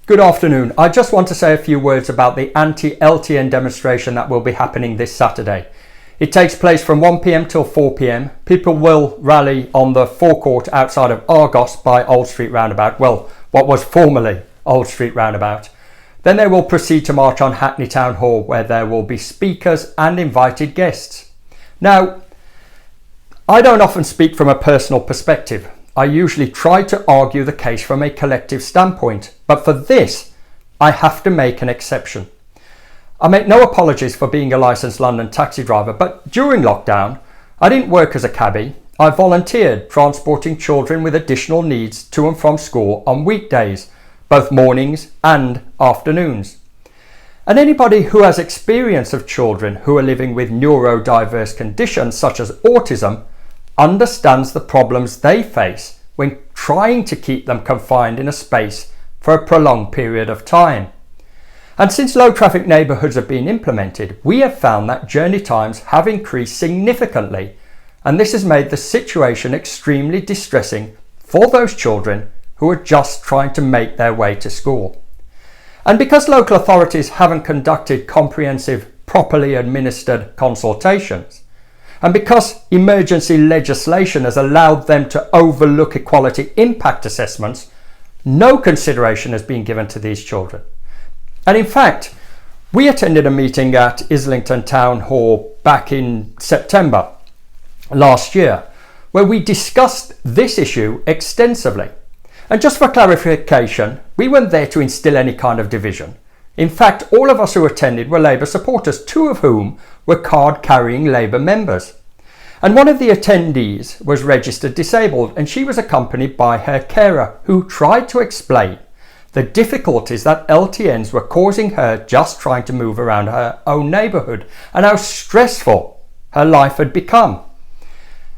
Good afternoon. I just want to say a few words about the anti-LTN demonstration that will be happening this Saturday. It takes place from 1 p.m. till 4 p.m. People will rally on the forecourt outside of Argos by Old Street Roundabout, well, what was formerly Old Street Roundabout. Then they will proceed to march on Hackney Town Hall, where there will be speakers and invited guests. Now, I don't often speak from a personal perspective. I usually try to argue the case from a collective standpoint, but for this, I have to make an exception. I make no apologies for being a licensed London taxi driver, but during lockdown, I didn't work as a cabbie. I volunteered transporting children with additional needs to and from school on weekdays, both mornings and afternoons. And anybody who has experience of children who are living with neurodiverse conditions such as autism understands the problems they face when trying to keep them confined in a space for a prolonged period of time. And since low traffic neighbourhoods have been implemented, we have found that journey times have increased significantly, and this has made the situation extremely distressing for those children who are just trying to make their way to school. And because local authorities haven't conducted comprehensive, properly administered consultations, and because emergency legislation has allowed them to overlook equality impact assessments, no consideration has been given to these children. And in fact, we attended a meeting at Islington Town Hall back in September last year, where we discussed this issue extensively. And just for clarification, we weren't there to instill any kind of division. In fact, all of us who attended were Labour supporters, two of whom were card-carrying Labour members. And one of the attendees was registered disabled, and she was accompanied by her carer, who tried to explain the difficulties that LTNs were causing her just trying to move around her own neighbourhood, and how stressful her life had become.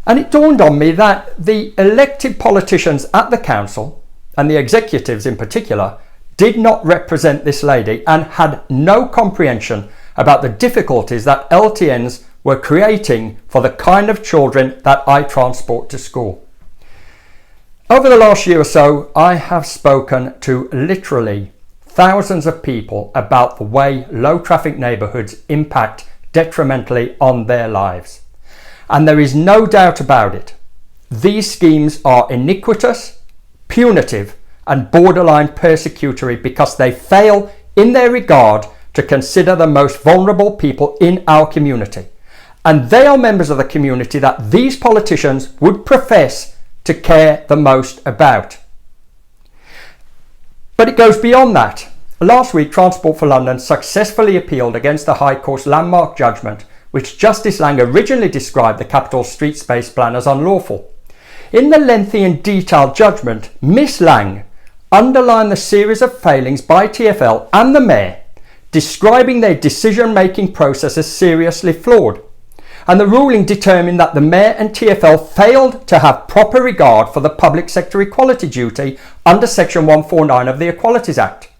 And it dawned on me that the elected politicians at the council, and the executives in particular, did not represent this lady and had no comprehension about the difficulties that LTNs were creating for the kind of children that I transport to school. Over the last year or so, I have spoken to literally thousands of people about the way low traffic neighbourhoods impact detrimentally on their lives. And there is no doubt about it. These schemes are iniquitous, punitive, and borderline persecutory because they fail in their regard to consider the most vulnerable people in our community. And they are members of the community that these politicians would profess to care the most about. But it goes beyond that. Last week, Transport for London successfully appealed against the High Court's landmark judgment, which Justice Lang originally described the capital street space plan as unlawful. In the lengthy and detailed judgment, Miss Lang underlined the series of failings by TfL and the Mayor, describing their decision-making process as seriously flawed. And the ruling determined that the Mayor and TfL failed to have proper regard for the public sector equality duty under Section 149 of the Equalities Act.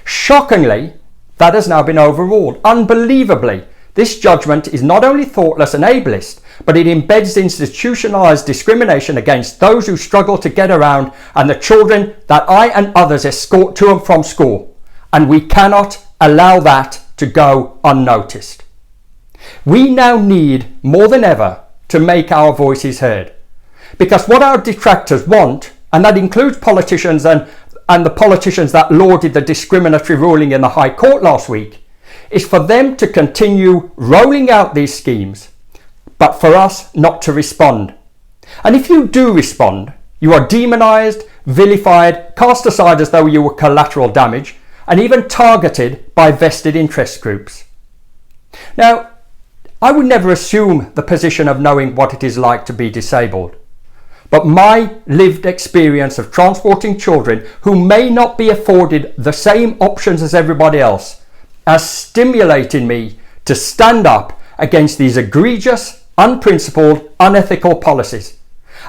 Shockingly, that has now been overruled. Unbelievably, this judgment is not only thoughtless and ableist, but it embeds institutionalised discrimination against those who struggle to get around and the children that I and others escort to and from school. And we cannot allow that to go unnoticed. We now need more than ever to make our voices heard, because what our detractors want, and that includes politicians and the politicians that lauded the discriminatory ruling in the High Court last week, is for them to continue rolling out these schemes, but for us not to respond. And if you do respond, you are demonised, vilified, cast aside as though you were collateral damage, and even targeted by vested interest groups. Now, I would never assume the position of knowing what it is like to be disabled. But my lived experience of transporting children who may not be afforded the same options as everybody else has stimulated me to stand up against these egregious, unprincipled, unethical policies.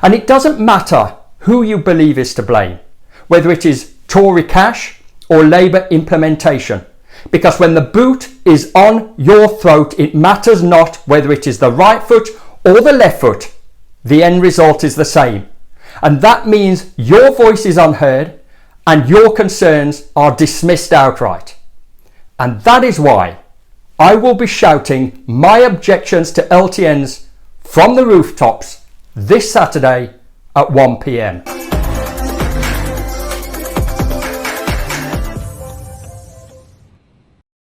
And it doesn't matter who you believe is to blame, whether it is Tory cash or Labour implementation. Because when the boot is on your throat, it matters not whether it is the right foot or the left foot. The end result is the same. And that means your voice is unheard and your concerns are dismissed outright. And that is why I will be shouting my objections to LTNs from the rooftops this Saturday at 1 p.m.